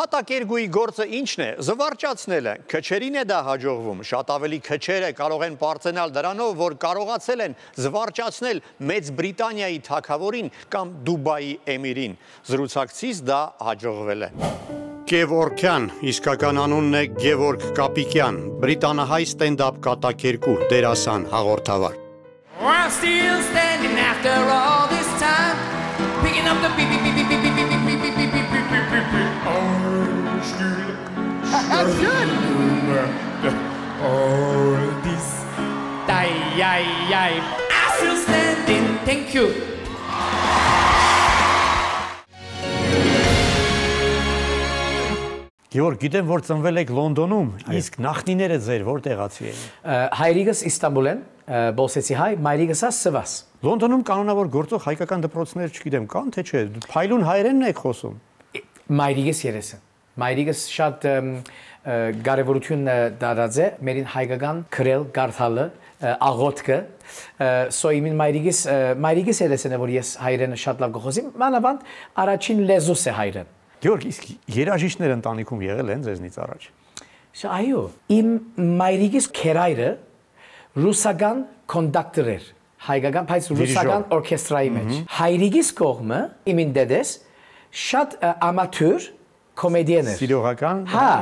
Կատակերգուի գործը ինչն է, զվարճացնելը, քչերին է դա հաջողվում, շատ ավելի քչերը կարող են պարծենալ դրանով, որ կարողացել են զվարճացնել Մեծ Բրիտանիայի թագավորին կամ Դուբայի էմիրին, զրուցակցից դա հաջողվել է։ Գևորգյան, իսկական անունն է Գևորգ Կապիկյան, բրիտանահայ ստենդափ կատակերգու, դերասան, հաղորդավար։ I'm still standing after all this time, picking up the beep beep beep beep beep beep beep beep beep beep beep beep beep beep. That's good. All this, I'm still standing. Thank you. Գևորգ, գիտեմ, որ ծնվել եք Լոնդոնում, իսկ նախնիները ձեր որտեղացի էին։ Հայրիկս Իստանբուլ են, Բոսեցի հայ, մայրիկս Սվաս։ Լոնդոնում կանոնավոր գործող հայկական դպրոցներ չգիտեմ, կան թե չէ, փայլուն հայերենն եք խոսում։ Մայրիկս երեսը։ Մայրիկս շատ կարևորություն դարձած է մերին հայկական քրել, գարթալը, աղոթքը, սո իմին մայրիկս երեսն է, որ ես հայերենը շատ լավ կխոսեմ, մանավանդ առաջին լեզուս է հայերեն։ Գևորգ, իսկ երաժիշտներ ընտանիքում եղել են ձեզնից առաջ։ Այո, իմ մայրիկիս քերայրը ռուսական կոնդակտոր էր, հայկական, բայց ռուսական օրքեստրայի մեջ։ Հայրիկիս կողմը, իմին դեդես, շատ ամատոր կոմեդիան էր։ Սիրողական։ Հա,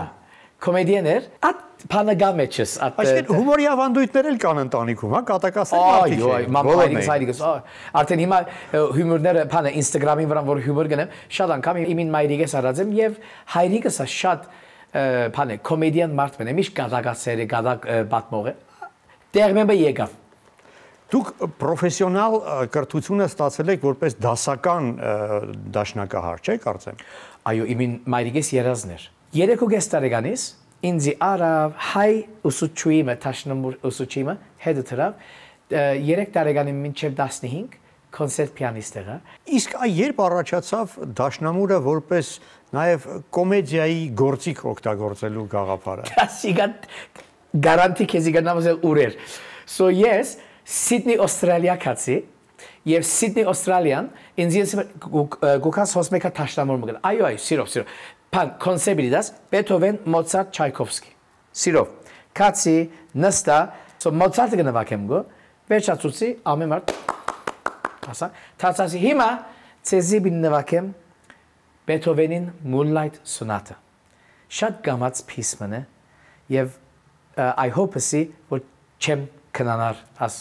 կոմեդիան էր, at փանագա մեջս, at Այսինքն հումորի ավանդույթներ էլ կան ընտանիքում, հա, կատակասեր մարդիկ են։ Այո, մամայրիկս հայրիկս, արդեն հիմա հումորները փանը Instagram-ին վրան որ հումոր գնեմ, շատ անգամ իմին մայրիկս արածեմ եւ հայրիկս շատ փանը կոմեդիան մարդ մեն, միշտ գադակասեր է, գադակ պատմող է։ Դերմեմը եկավ։ Դուք պրոֆեսիոնալ կրթությունը ստացել եք որպես դասական դաշնակահար, չէ՞ կարծեմ։ Այո, իմին մայրիկս երազներ։ 3.5 տարեկանից ինձ արավ հայ ուսուցչուիմը, տաշնամուր ուսուցչիմը հետը թրավ 3 տարեկանին մինչև 15 կոնցերտ պիանիստ եղա։ Իսկ երբ առաջացավ դաշնամուրը որպես նաև կոմեդիայի գործիք օգտագործելու գաղափարը։ Ասիգա գարանտի քեզի գնամասել ուրեր։ So yes, Sydney Australia կացի եւ Sydney Australian ինձ գուքաս հոսմեկա տաշնամուր մգալ։ Այո, սիրով։ Pan կոնսեպտիդաս Beethoven, Mozart, Tchaikovsky։ Սիրով։ Կացի նստա, so Mozart-ը գնահատեմ գո, վերջացուցի ամեն մարդ ասա, թացասի հիմա ցեզի բննվակեմ Beethoven-ին Moonlight Sonata։ Շատ գամած փիսմն է եւ I hope-ը որ չեմ կնանար աս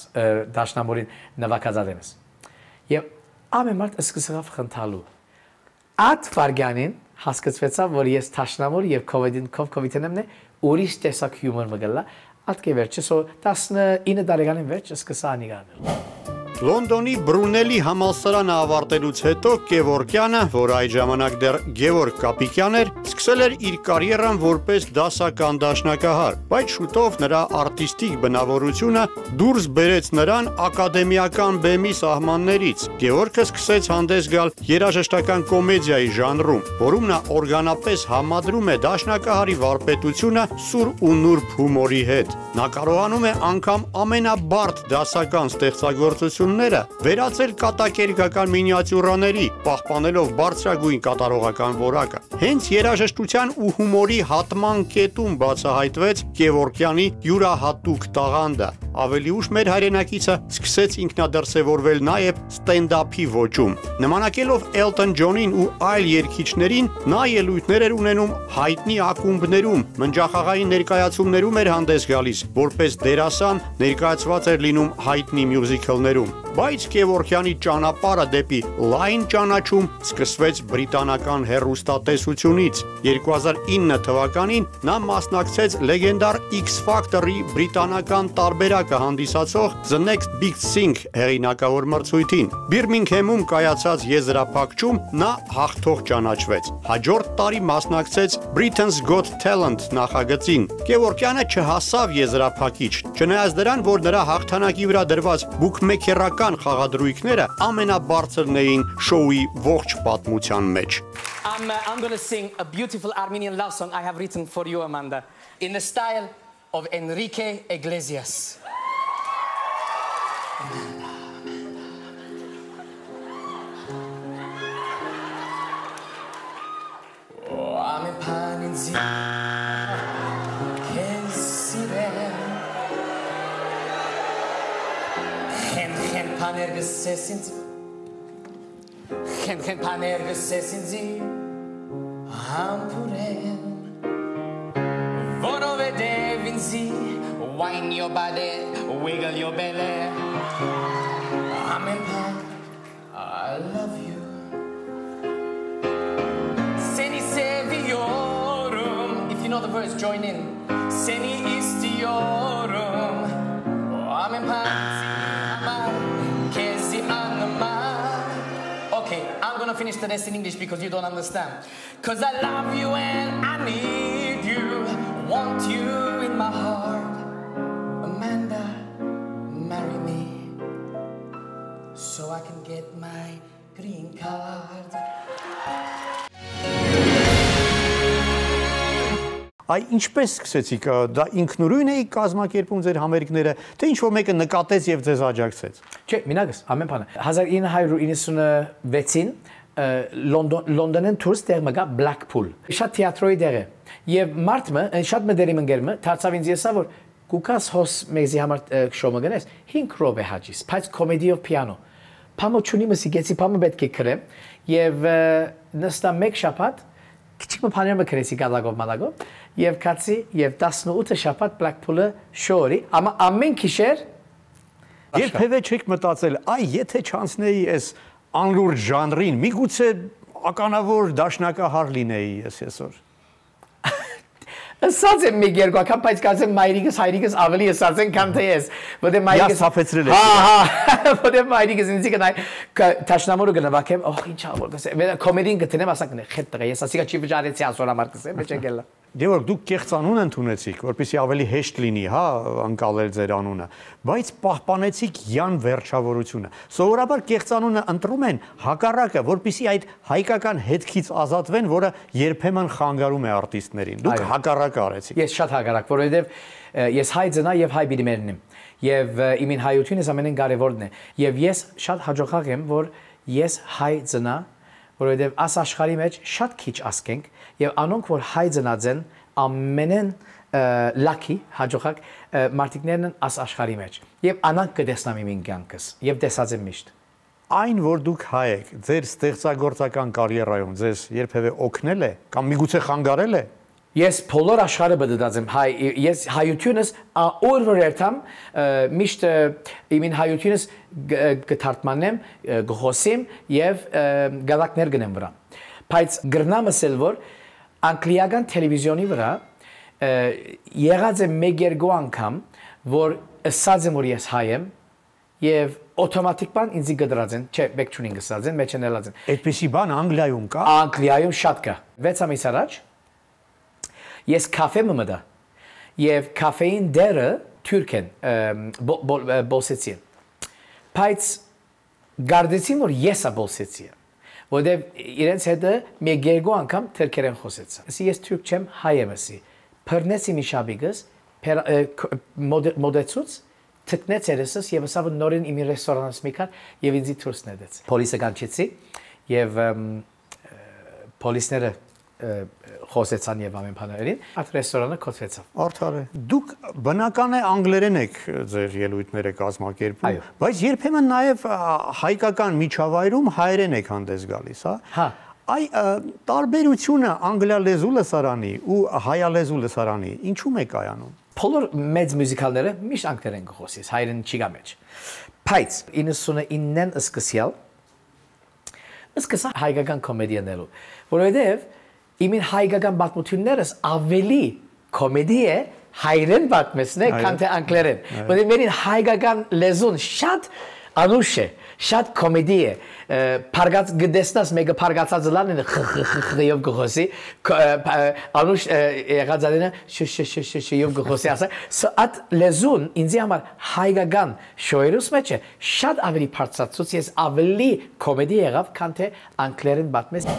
դաշնամուրին նվակածադեմս։ Եվ ամեն մարդ սկսավ խնդալու։ Այդ վարգանին հասկացվեցավ, որ ես տաշնամուր եւ կոմեդիան է, ուրիշ տեսակ հյումոր մգալա, ատկե վերջը, 19 տարեկանին վերջ սկսա անիգանել։ Լոնդոնի Բրունելի համալսարանը ավարտելուց հետո Գևորգյանը, որ այդ ժամանակ դեռ Գևորգ Կապիկյան էր, սկսել էր իր կարիերան որպես դասական դաշնակահար, բայց շուտով նրա արտիստիկ բնավորությունը դուրս բերեց նրան ակադեմիական բեմի սահմաններից։ Գևորգը սկսեց հանդես գալ երաժշտական կոմեդիայի ժանրում, որում նա օրգանապես համադրում է դաշնակահարի վարպետությունը սուր ու նուրբ հումորի հետ։ Նա կարողանում է անգամ ամենաբարդ դասական ստեղծագործությունները վերածել կատակերգական մինիատյուրաների, պահպանելով բարձրագույն կատարողական որակը։ Հենց երաժշտության ու հումորի հատման կետում բացահայտվեց Գևորգյանի յուրահատուկ տաղանդը։ Ավելի ուշ մեր հայրենակիցը սկսեց ինքնադրսևորվել նաև ստենդափի ոճում։ Նմանակելով Էլտոն Ջոնին ու այլ երգիչներին, նա ելույթներ էր ունենում հայտնի ակումբներում, մնջախաղային ներկայացումներում էր հանդես գալիս, որպես դերասան ներկայացված էր լինում հայտնի մյուզիքլներում։ Բայց Գևորգյանի ճանապարհը դեպի լայն ճանաչում սկսվեց բրիտանական հեռուստատեսությունից։ 2009 թվականին նա մասնակցեց լեգենդար X Factor-ի բրիտանական տարբերակը հանդիսացող The Next Big Thing հեղինակավոր մրցույթին։ Բիրմինգհեմում կայացած եզրափակչում նա հաղթող ճանաչվեց։ Հաջորդ տարի մասնակցեց Britain's Got Talent նախագծին։ Գևորգյանը չհասավ եզրափակիչ, չնայած դրան, որ նրա հաղթանակի վրա դրված բուքմեքերական խաղադրույքները ամենաբարձրն էին շոուի ողջ պատմության մեջ։ I'm going to sing a beautiful Armenian love song I have written for you, Amanda, in the style of Enrique Iglesias. Oh, I'm in panergës sesin Hen panergës sesin zi Hampuren Vorove devin zi Wine your body, wiggle your belly Amen pan, I love you Seni seviyorum If you know the verse, join in Seni istiyorum Amen pan, kezi anlama Okay, I'm gonna finish the rest in English because you don't understand Cause I love you and I need you Want you in my heart Amanda, marry me So I can get my green card Այ ինչպես սկսեցիք, դա ինքնուրույն էի կազմակերպում ձեր համերգները, թե ինչ-որ մեկը նկատեց եւ ձեզ աջակցեց։ Չէ, մինագս, ամեն բանը։ 1996-ին Լոնդոնեն դուրս տեղ մգա Blackpool։ Շատ թիաթրոյի դեղ է։ Եվ մարդը, շատ մդերի մնգերմը, դարձավ ինձ եսա, որ գուկաս հոս մեզի համար շոմը գնես 5 րոպե հաջիս, բայց կոմեդիով պիանո։ Փամո չունի մսի գեցի փամը պետք է քրեմ եւ նստա մեկ շաբաթ քիչ մփաները քրեցի գալագով մալագով եւ քացի եւ 18 շաբաթ Blackpool-ը շորի, ամեն քիշեր Երբևէ չեք մտածել, այ եթե չանցնեի այս անլուրջ ժանրին, միգուցե ականավոր դաշնակահար լինեի ես այսօր։ Ասած եմ մի երկու անգամ, բայց կարծեմ մայրիկս, հայրիկս ավելի ասած են, քան թե ես։ Որտե մայրիկս սափեցրել եք։ Հա, որտե մայրիկս ինձ գնայ տաշնամուրը գնվակեմ, ինչ ավոր գսե։ Կոմեդին գտնեմ, ասա կնե, խետ տղա, ես ասիկա չի վճարեցի ասոր համար գսեմ, մեջ եկելա։ Գևորգ, դուք կեղծ անուն ընդունեցիք, որպեսզի ավելի հեշտ լինի, հա, անցալել ձեր անունը, բայց պահպանեցիք յան վերջավորությունը։ Սովորաբար կեղծ անունը ընտրում են հակառակը, որպեսզի այդ հայկական հետքից ազատվեն, որը երբեմն խանգարում է արտիստներին։ Դուք հակառակը արեցիք։ Ես շատ հակառակ, որովհետև ես հայ ծնա եւ հայ բիդիմերն եմ։ Եվ իմին հայությունս ամենեն կարևորն է։ Եվ ես շատ հաջողակ եմ, որ ես հայ ծնա, որովհետև աս աշխարհի մեջ շատ քիչ ասկենք եւ անոնք որ հայ ծնած են ամենեն լաքի հաջողակ մարտիկներն են աս աշխարհի մեջ եւ անանք կտեսնամ իմ կյանքս եւ տեսած եմ միշտ Այն որ դուք հայ եք ձեր ստեղծագործական կարիերայում ձեզ երբևէ օգնել է կամ միգուցե խանգարել է Ես բոլոր աշխարհը բդդած եմ հայ ես հայությունս օրվոր երթամ միշտ իմին հայությունս գթարթմանեմ գխոսիմ եւ գալակներ գնեմ վրա բայց գրնամս էլ որ անգլիական տելևիզիոնի վրա եղած է մեկ երկու անգամ որ ասած եմ որ ես հայ եմ եւ օտոմատիկ բան ինձ գդրած են չէ բեք չունին գսած են մեջ են ելած են Այդպիսի բան Անգլիայում կա Անգլիայում շատ կա 6 ամիս առաջ Ես կաֆե մմդա եւ կաֆեին դերը թուրք են բոսեցի բայց գարդեցին որ եսա բոսեցի որտեւ իրենց հետ մի երկու անգամ թուրքերեն խոսեցա ես թուրք չեմ հայ եմ ասի բռնեցի մի շաբիգս մոդեցուց թքնեց երեսս եւ ասավ նորեն իմ ռեստորանից մի կար եւ ինձ դուրս նետեց պոլիսը կանչեցի եւ պոլիսները խոսեցան եւ ամեն բաներին այդ ռեստորանը կոչվեցավ Արդար է դուք բնական է անգլերեն եք ձեր ելույթները կազմակերպում բայց երբեմն նաեւ հայկական միջավայրում հայերեն եք հանդես գալիս հա այ տարբերությունը անգլիալեզու լսարանի ու հայալեզու լսարանի ինչու՞մ է կայանում Բոլոր մեծ մյուզիկալները միշտ անգլերեն կխոսես հայերեն չի գա մեջ բայց 99-ն սկսա հայկական կոմեդիաներով որովհետեւ Իմին հայկական պատմություններս ավելի կոմեդի է հայերեն պատմեսն է, քան թե անգլերեն։ Որտեղ մերին հայկական լեզուն շատ անուշ է, շատ կոմեդի է։ Փարգած գտեսնաս մեկը փարգացած լանն խխխխ գողոսի անուշ եղածանը շշշշշշ գողոսի ասա։ Այդ լեզուն ինձ համար հայկական շոյերուս մեջ է շատ ավելի բարձրացած ես ավելի կոմեդի եղավ, քան թե անգլերեն պատմես։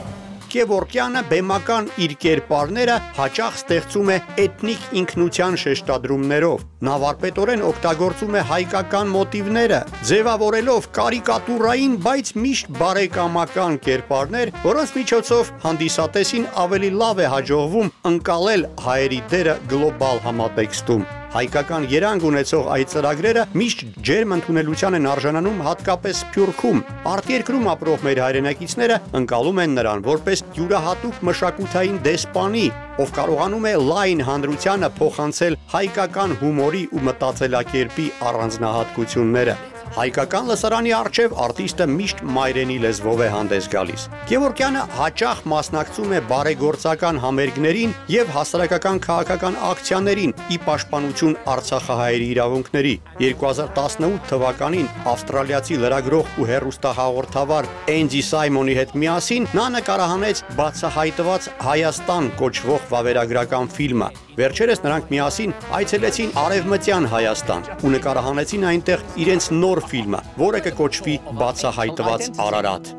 Գևորգյանը բեմական իր կերպարները հաճախ ստեղծում է էթնիկ ինքնության շեշտադրումներով։ Նա վարպետորեն օգտագործում է հայկական մոտիվները, ձևավորելով կարիկատուրային, բայց միշտ բարեկամական կերպարներ, որոնց միջոցով հանդիսատեսին ավելի լավ է հաջողվում ընկալել հայերի դերը գլոբալ համատեքստում։ Հայկական երանգ ունեցող այդ ծրագրերը միշտ ջերմ ընդունելության են արժանանում հատկապես Սփյուռքում։ Արտերկրում ապրող մեր հայրենակիցները ընկալում են նրան որպես յուրահատուկ մշակութային դեսպանի, ով կարողանում է լայն հանրությանը փոխանցել հայկական հումորի ու մտածելակերպի առանձնահատկությունները։ Հայկական լսարանի առջև արտիստը միշտ մայրենի լեզվով է հանդես գալիս։ Գևորգյանը հաճախ մասնակցում է բարեգործական համերգներին եւ հասարակական քաղաքական ակցիաներին՝ ի պաշտպանություն արցախահայերի իրավունքների։ 2018 թվականին ավստրալիացի լրագրող ու հեռուստահաղորդավար Էնջի Սայմոնի հետ միասին նա նկարահանեց բացահայտված Հայաստան կոչվող վավերագրական ֆիլմը։ Վերջերս նրանք միասին այցելեցին Արևմտյան Հայաստան ու նկարահանեցին այնտեղ իրենց նոր ֆիլմը, որը կկոչվի Բացահայտված Արարատ։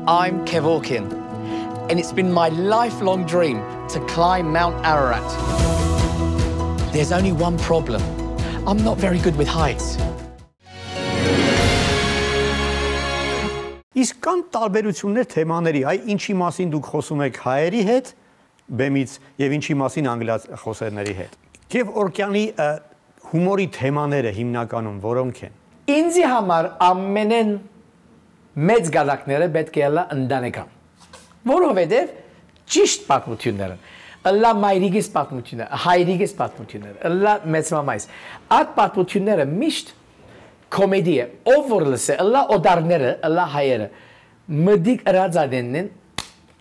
I'm Kevorkian, and it's been my lifelong dream to climb Mount Ararat. There's only one problem. I'm not very good with heights. Իսկ կան տարբերություններ թեմաների, այ ինչի մասին դուք խոսում եք հայերի հետ, բեմից եւ ինչի մասին անգլիացիների հետ։ Գևորգյանի հումորի թեմաները հիմնականում որոնք են։ Ինձ համար ամենեն մեծ գաղափարները պետք է լա ընտանեկան։ Որովհետեւ ճիշտ պատմությունները, լա մայրիկիս պատմությունները, հայրիկիս պատմությունները, լա մեծ մամայիս։ Այդ պատմությունները միշտ կոմեդի է, ով որ լսե, լա օդարները, լա հայերը, մդիկ ռազադենն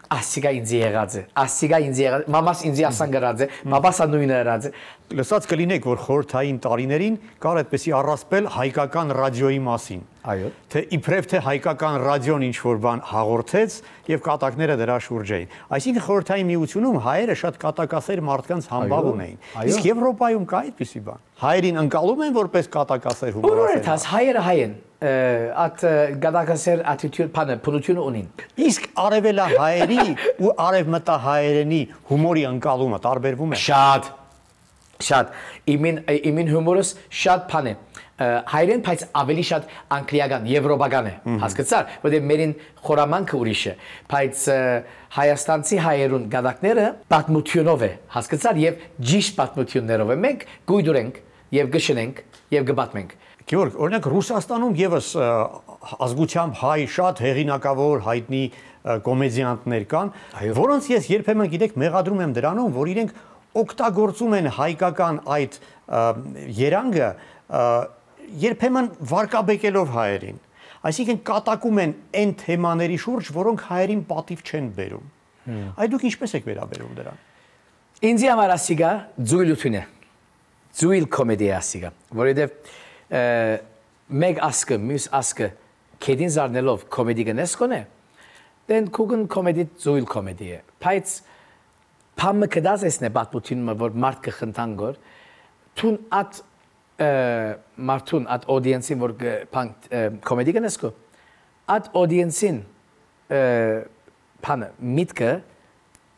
Ասիգա ինձ եղած է, ասիգա ինձ եղած, մամաս ինձ ասան գրած է, բաբասա նույնը գրած է։ Լսած կլինեք, որ խորհրդային տարիներին կար այդպեսի առասպել հայկական ռադիոյի մասին։ Այո։ Թե իբրև թե հայկական ռադիոն ինչ որ բան հաղորդեց եւ կատակները դրա շուրջ էին։ Այսինքն խորհրդային միությունում հայերը շատ կատակասեր մարդկանց համբավ ունեին։ Իսկ Եվրոպայում կա այդպիսի բան։ Հայերին ընկալում են որպես կատակասեր հումորասեր։ Որովհետեւ հայերը հայ են, at գադակասեր attitude բանը փնություն ունին։ Իսկ արևելահայերի ու արևմտահայերենի հումորի ընկալումը տարբերվում է։ Շատ իմին հումորս շատ բան է հայերեն բայց ավելի շատ անգլիական եվրոպական է հասկացար որտեղ մերին խորամանքը ուրիշ է բայց հայաստանցի հայերուն գադակները պատմությունով է հասկացար եւ ճիշտ պատմություններով է մենք գույդուրենք եւ գշնենք եւ գբատմենք Գեորգ, օրինակ Ռուսաստանում եւս ազգությամբ հայ շատ հեղինակավոր հայտնի կոմեդիանտներ կան, որոնց ես երբեմն գիտեք մեղադրում եմ դրանով, որ իրենք օգտագործում են հայկական այդ երանգը երբեմն վարկաբեկելով հայերին։ Այսինքն կատակում են այն թեմաների շուրջ, որոնք հայերին պատիվ չեն բերում։ Այդ դուք ինչպես եք վերաբերում դրան։ Ինձ համար ասիգա ձույլություն է։ Ձույլ կոմեդիա ասիգա, որովհետեւ մեկ ասկը, մյուս ասկը քեդին զարնելով կոմեդի գնես կոնե, դեն կուգն կոմեդի ձույլ կոմեդի է, բայց պամը կդազ էսն է բատմությունը, որ մարդ կխնդան գոր, թուն at մարդուն, at audience-ին, որ կոմեդի գնես կո, at audience-ին պանը միտքը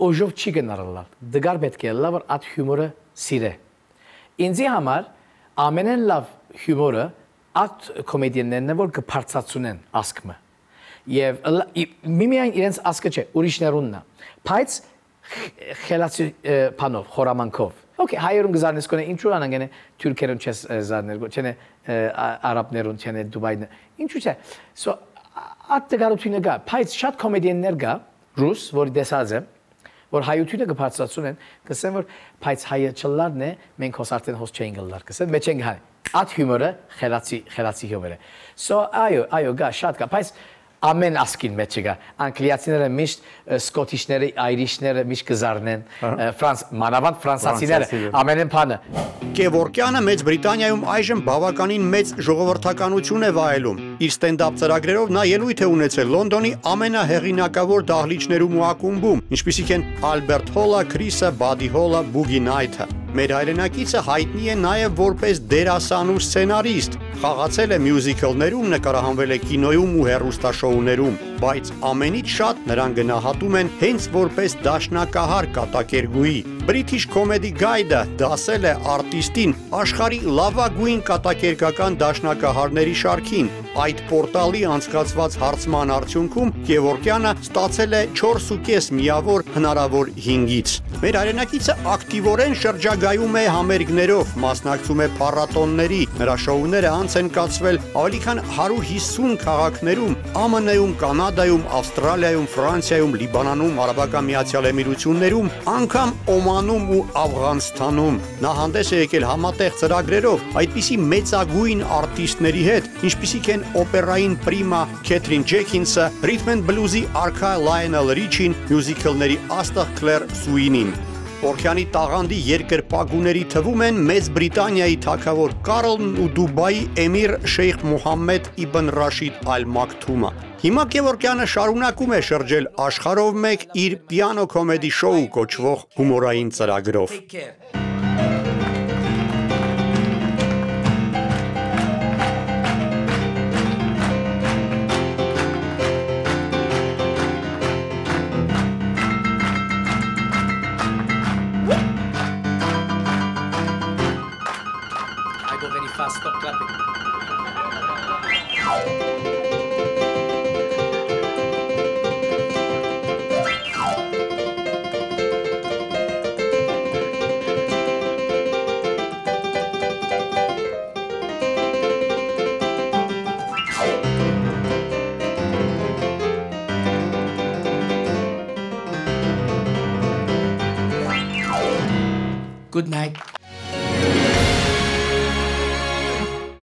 օժով չի գնարըլալ, դգար պետք է լավ, որ at հյումորը սիրե։ Ինձի համար ամենեն լավ հյումորը at կոմեդիաններն է, որ կպարծացունեն ասկմը։ Եվ միմիայն իրենց ասկը չէ, ուրիշներունն է, բայց խելացի պանով, խորամանքով։ Okay, հայերուն գզարնես կոնե, ինչու անանգեն է թուրքերուն չես զարներ, չեն է արաբներուն, չեն է դուբայն, ինչու չէ։ So, at դգարությունը գա, բայց շատ կոմեդիաններ գա, ռուս, որ դեսած է, որ հայությունը կպարծացուն են, կսեն, որ բայց հայը չլարն է, մենք հոս արդեն հոս չեն գլար, կսեն, մեջ ենք հայ։ At հյումորը խելացի հյումոր է։ So, այո, գա, շատ գա, բայց ամեն ասկին մեջ գա, անգլիացիները միշտ, սկոտիշները, այրիշները միշտ կզարնեն, մանավանդ ֆրանսացիները, ամենեն պանը։ Գևորգյանը Մեծ Բրիտանիայում այժմ բավականին մեծ ժողովրդականություն է վայելում։ Իր ստենդափ ծրագրերով նա ելույթ է ունեցել Լոնդոնի ամենահեղինակավոր դահլիճներում ու ակումբում, ինչպիսիք են Ալբերտ Հոլը, Քրիսը, Բադի Հոլը, Բուգի Նայթը։ Մեր հայրենակիցը հայտնի է նաև որպես դերասան ու սցենարիստ, խաղացել է մյուզիքլներում, նկարահանվել է կինոյում ու հեռուստաշոուներում։ բայց ամենից շատ նրան գնահատում են հենց որպես դաշնակահար կատակերգուի։ British Comedy Guide-ը դասել է արտիստին աշխարհի լավագույն կատակերգական դաշնակահարների շարքին։ Այդ պորտալի անցկացված հարցման արդյունքում Գևորգյանը ստացել է 4.5 միավոր հնարավոր 5-ից։ Մեր հայրենակիցը ակտիվորեն շրջագայում է համերգներով, մասնակցում է փառատոնների, նրա շոուները անց են կացվել ավելի քան 150 քաղաքներում, ԱՄՆ-ում, Կանադայում, Ավստրալիայում, Ֆրանսիայում, Լիբանանում, Արաբական Միացյալ Էմիրություններում, անգամ Օմանում ու Աֆղանստանում։ Նա հանդես է եկել համատեղ ծրագրերով այդպիսի մեծագույն արտիստների հետ, ինչպիսիք են օպերային պրիմա Քեթրին Ջեքինսը, ռիթմ էնդ բլյուզի արքա Լայոնել Ռիչին, մյուզիկլների աստղ Քլեր Սուինին։ Օրքյանի տաղանդի երկրպագուների թվում են Մեծ Բրիտանիայի թագավոր Կարլն ու Դուբայի էմիր Շեյխ Մուհամմեդ Իբն Ռաշիդ Ալ Մաքթումը։ Հիմա Գևորգյանը շարունակում է շրջել աշխարհով մեկ իր պիանո կոմեդի շոու կոչվող հումորային ծրագրով։ Stop clapping. Good night.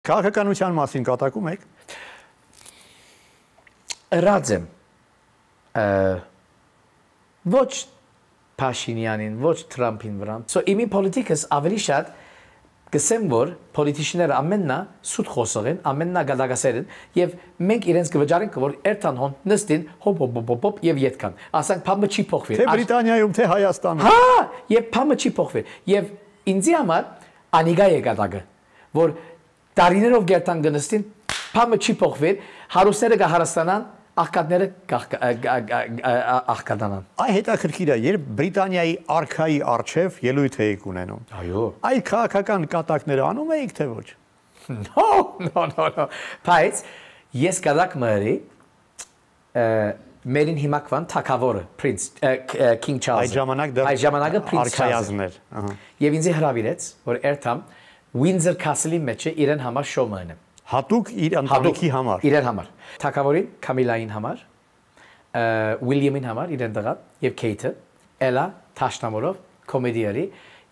Քաղաքականության մասին կատակում եք։ Ըրած եմ ոչ Փաշինյանին, ոչ Թրամփին վրա։ Իմի պոլիտիկս ավելի շատ գսեմ որ պոլիտիկները ամեննա սուտ խոսող են, ամեննա գադագասեր են եւ մենք իրենց կվճարենք որ երթան հոն նստին հոպ եւ յետքան։ Ասենք փամը չի փոխվի։ Թե Բրիտանիայում, թե Հայաստանում։ Հա, եւ փամը չի փոխվի։ Եվ ինձի համար անիգա է գադագը, որ տարիներով գերտան գնստին, փամը չի փոխվել, հարուստները կհարստանան, աղքատները աղքատանան։ Այ հետաքրքիր է, երբ Բրիտանիայի արքայի արչև ելույթ եք ունենում։ Այո։ Այդ քաղաքական կատակները անում եք թե ոչ։ No։ Բայց ես կդակ մերի մերին հիմակվան թակավորը Prince King Charles։ Այդ ժամանակը Prince Charles-ներ։ Եվ ինձ հրավիրեց, որ երթամ Windsor Castle-ի մեջ իրեն համար շոու մնեմ։ Հատուկ իր ընտանիքի համար։ Իրեն համար։ Թակավորին Կամիլային համար, Ուիլյամին համար իրեն տղա եւ Քեյթը, Էլա Թաշնամորով կոմեդիարի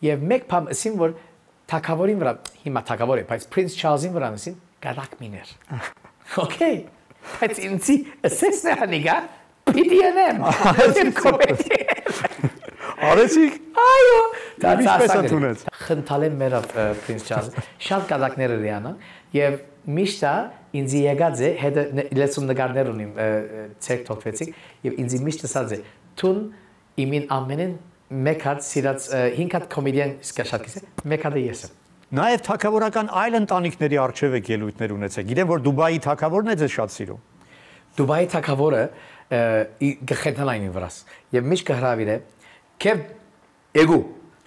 եւ մեկ փամ ասին որ թակավորին վրա հիմա թակավոր է, բայց Prince Charles-ին վրա ասին գարակ միներ։ Okay։ Բայց ինձի ասեսն անիգա PDNM։ Կոմեդիա։ Արեցիք։ Այո, դա ինչպես ընդունեց։ Խնդալեմ մերով Prince Charles։ Շատ կադակներ իրանը եւ միշտ ինձ եկած է հետը լեսուն նկարներ ունիմ ցերկ թողվեցիկ եւ ինձ միշտ ասած է տուն իմին ամենեն մեկ հատ սիրած 5 հատ կոմեդիան սկաշակից է մեկ հատը ես եմ նաեւ թակավորական այլ ընտանիքների արժեվ եք ելույթներ ունեցեք գիտեմ որ Դուբայի թակավորն է ձեզ շատ սիրում Դուբայի թակավորը գխենթալային վրաս եւ միշտ կհրավիրե Քեվ էգու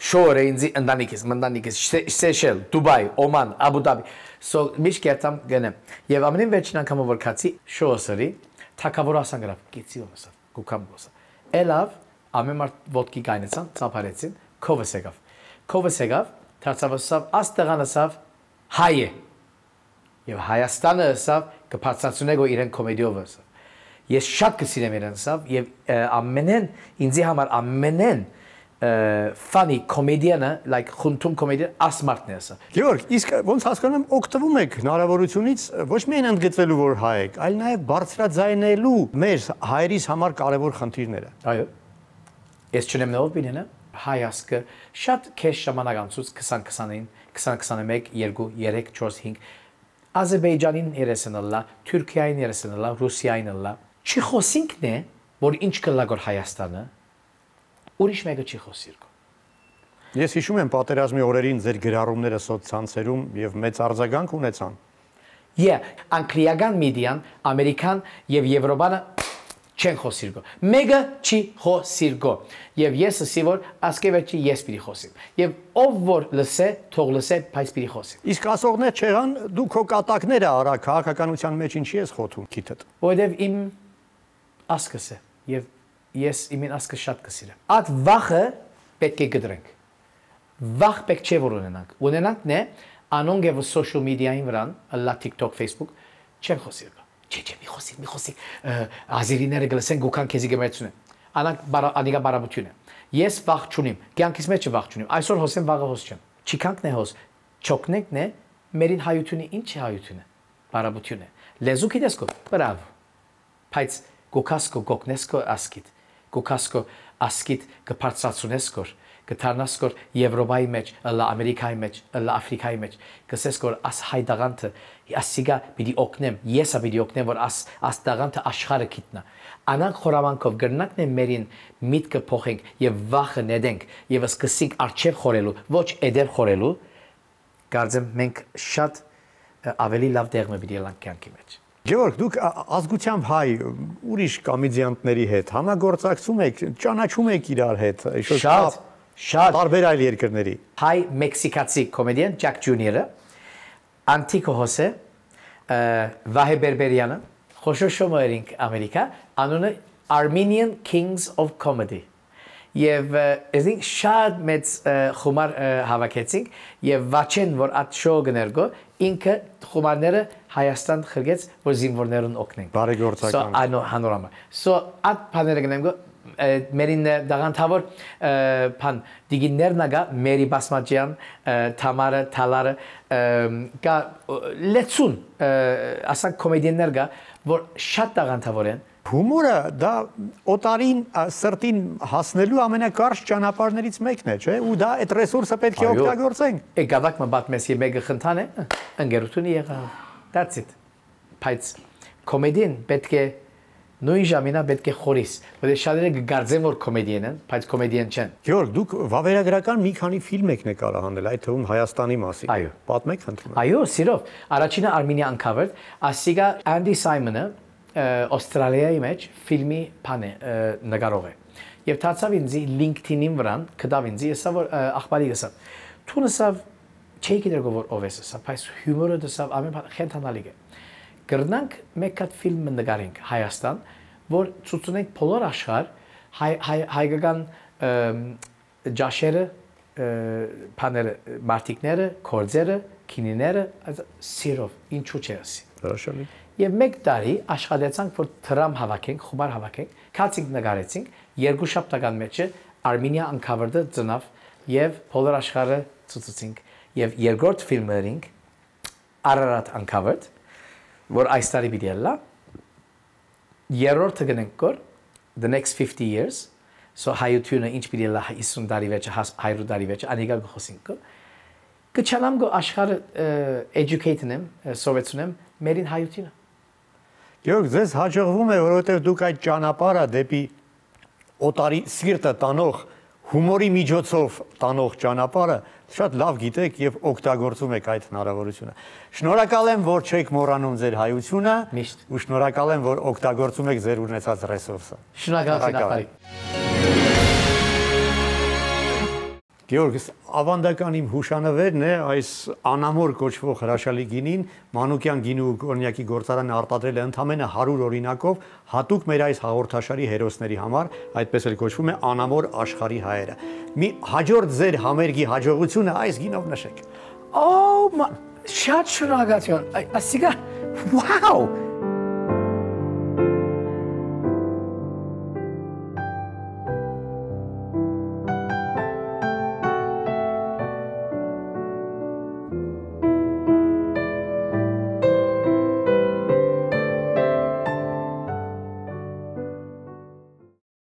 շորը ինձի ընտանիքից Սեշել, Դուբայ, Օման, Աբու Դաբի միշտ կերտամ գնեմ եւ ամենին վերջին անգամը որ քացի շոուսերի թակավոր ասան գրավ գեցի ոնսա գուկամ գոսա Էլավ ամեն մարդ ոդկի գայնեցան ծափարեցին Քովս եկավ դարձավ աստղանասավ հայ է եւ Հայաստանը ասավ կփածացնեգո իրեն կոմեդիով ասավ Ես շատ կսիրեմ իրենսավ եւ ամենեն ինձի համար ամենեն funny comedian-ը like խնդում comedian ասմարտն է ասա Գեորգ իսկ ոնց հասկանում եմ օգտվում եք հնարավորությունից ոչ միայն ընդգծելու որ հայ եք այլ նաեւ բարձրաձայնելու մեր հայերիս համար կարեւոր խնդիրները Այո Ես չունեմ նոր բինենը հայ ասկը շատ քեշ ժամանակ անցուց 20-20-ին 20-21 2 3 4 5 Ադրբեջանին երեսնալա Թուրքիային երեսնալա Ռուսիային լա Չի խոսինքն է, որ ինչ կլագոր Հայաստանը, ուրիշ մեկը չի խոսիրգո։ Ես հիշում եմ պատերազմի օրերին ձեր գրառումները սոցցանցերում եւ մեծ արձագանք ունեցան։ Անգլիական մեդիան, ամերիկան եւ եվրոպանը չեն խոսիր գո։ Մեկը չի խոսիր գո։ Եվ ես ասի որ ասկեվերջի ես պիտի խոսեմ։ Եվ ով որ լսե, թող լսե, բայց պիտի խոսի։ Իսկ ասողներ չեղան, դու քո կատակները արա քաղաքականության մեջ ինչի ես խոթում քիթդ։ Որովհետև իմ ասկս է եւ ես իմին ասկը շատ կսիրեմ։ Այդ վախը պետք է գդրենք։ Վախ պետք չէ որ ունենանք։ Ունենանք նե անոնք եւ social media-ին վրան, լա TikTok, Facebook չեն խոսիր գո։ Չէ, մի խոսի, ազերիները գլսեն գուքան քեզի գմերցուն է։ Անիկա բարաբություն է։ Ես վախ չունիմ, կյանքիս մեջ վախ չունիմ։ Այսօր հոսեմ վաղը հոս չեմ։ Չիքանքն է հոս, չոքնենքն է, մերին հայությունը ինչ է հայությունը։ Բարաբություն է։ Լեզու գիտես կո, բրավ։ Բայց գոքասկո գոկնեսկո ասկիտ, գոքասկո ասկիտ կբարձրացունեսկոր, կդառնասկոր Եվրոպայի մեջ, լա Ամերիկայի մեջ, լա Աֆրիկայի մեջ, կսեսկոր աս հայդաղանտը, ասիգա պիտի օգնեմ, եսա պիտի օգնեմ, որ աս դաղանտը աշխարհը գիտնա։ Անանք խորամանքով գրնակն է մերին միտքը փոխենք եւ վախը նետենք եւ սկսենք արչեւ խորելու, ոչ էդև խորելու, կարծեմ մենք շատ ավելի լավ տեղը պիտի լանք կյանքի մեջ։ Գեորգ, դուք ազգությամբ հայ ուրիշ կոմեդիանտների հետ համագործակցում եք, ճանաչում եք իրար հետ, շատ տարբեր այլ երկրների։ Հայ մեքսիկացի կոմեդիան Ջակ Ջունիորը, Անտիկո Հոսե, Վահե Բերբերյանը, խոշոշում երինք Ամերիկա, անունը Armenian Kings of Comedy։ Եվ այսինքն շատ մեծ խումար հավաքեցինք եւ վաչեն որ այդ շոու գներգո ինքը խումարները Հայաստան խրգեց որ զինվորներուն օգնեն։ Բարեգործական։ Անո հանորամա։ So այդ բաները գնեմ գո մերին դաղանթավոր բան դիգիներնագա մերի բասմաջյան Թամարը Թալարը կա լեցուն ասանք կոմեդիաներ գա որ շատ դաղանթավոր են Հումորը դա օտարին սրտին հասնելու ամենակարճ ճանապարհներից մեկն է, չէ՞, ու դա այդ ռեսուրսը պետք է օգտագործենք։ Գավակ մը բաց մեկ խնդան է, ընկերությունը եղավ։ That's it։ Բայց կոմեդիան պետք է նույն ժամանակ պետք է խորիս, որտեղ շատերը կգարձեն որ կոմեդիան են, բայց կոմեդիան չեն։ Գեորգ, դուք վավերագրական մի քանի ֆիլմ եք նկարահանել, այդ թվում Հայաստանի մասին։ Այո։ Պատմեք խնդրում։ Այո, սիրով։ Առաջինը Armenia Uncovered, ասիգա Andy Simon-ը Australia-ի մեջ ֆիլմի բան է նկարող է։ Եվ դարձավ ինձ LinkedIn-ին վրան, կդավ ինձ, եսա որ ախբարի գսա։ Թունսավ չի գիտեր որ ով է սա, բայց հյումորը դասավ ամեն բան խենթանալիք է։ Գրնանք մեկ հատ ֆիլմ նկարենք Հայաստան, որ ցուցունենք բոլոր աշխարհ հայկական ջաշերը, բաները, մարտիկները, կորձերը, քինիները, սիրով, ինչու՞ չէ ասի։ Հրաշալի։ Եվ մեկ տարի աշխատեցանք, որ դրամ հավաքենք, խումար հավաքենք, քացինք նկարեցինք, երկու շաբթական մեջը Armenia Uncovered-ը ծնավ եւ բոլոր աշխարհը ցուցեցինք եւ երկրորդ ֆիլմերինք Ararat Uncovered, որ այս տարի պիտի լա երրորդը գնենք կոր the next 50 years so հայությունը ինչ պիտի լա 50 տարի վեճը 100 տարի վեճը անիկա գխոսինք կչանամ գո աշխարհը educate-նեմ սովետունեմ մերին հայությունը Գեորգ, ձեզ հաջողվում է, որովհետև դուք այդ ճանապարհը դեպի օտարի սիրտը տանող հումորի միջոցով տանող ճանապարհը շատ լավ գիտեք եւ օգտագործում եք այդ հնարավորությունը։ Շնորհակալ եմ, որ չեք մոռանում ձեր հայությունը, ու շնորհակալ եմ, որ օգտագործում եք ձեր ունեցած ռեսուրսը։ Շնորհակալ Գեորգ, ավանդական իմ հուշանվերն է այս անամոր կոչվող հրաշալի գինին Մանուկյան գինու ու կոնյակի գործարանը արտադրել է ընդամենը 100 օրինակով հատուկ մեր այս հաղորդաշարի հերոսների համար, այդպես էլ կոչվում է անամոր աշխարհի հայերը։ Մի հաջորդ ձեր համերգի հաջողությունը այս գինով նշեք։ Շատ շնորհակալություն։ Ասիկա, վաու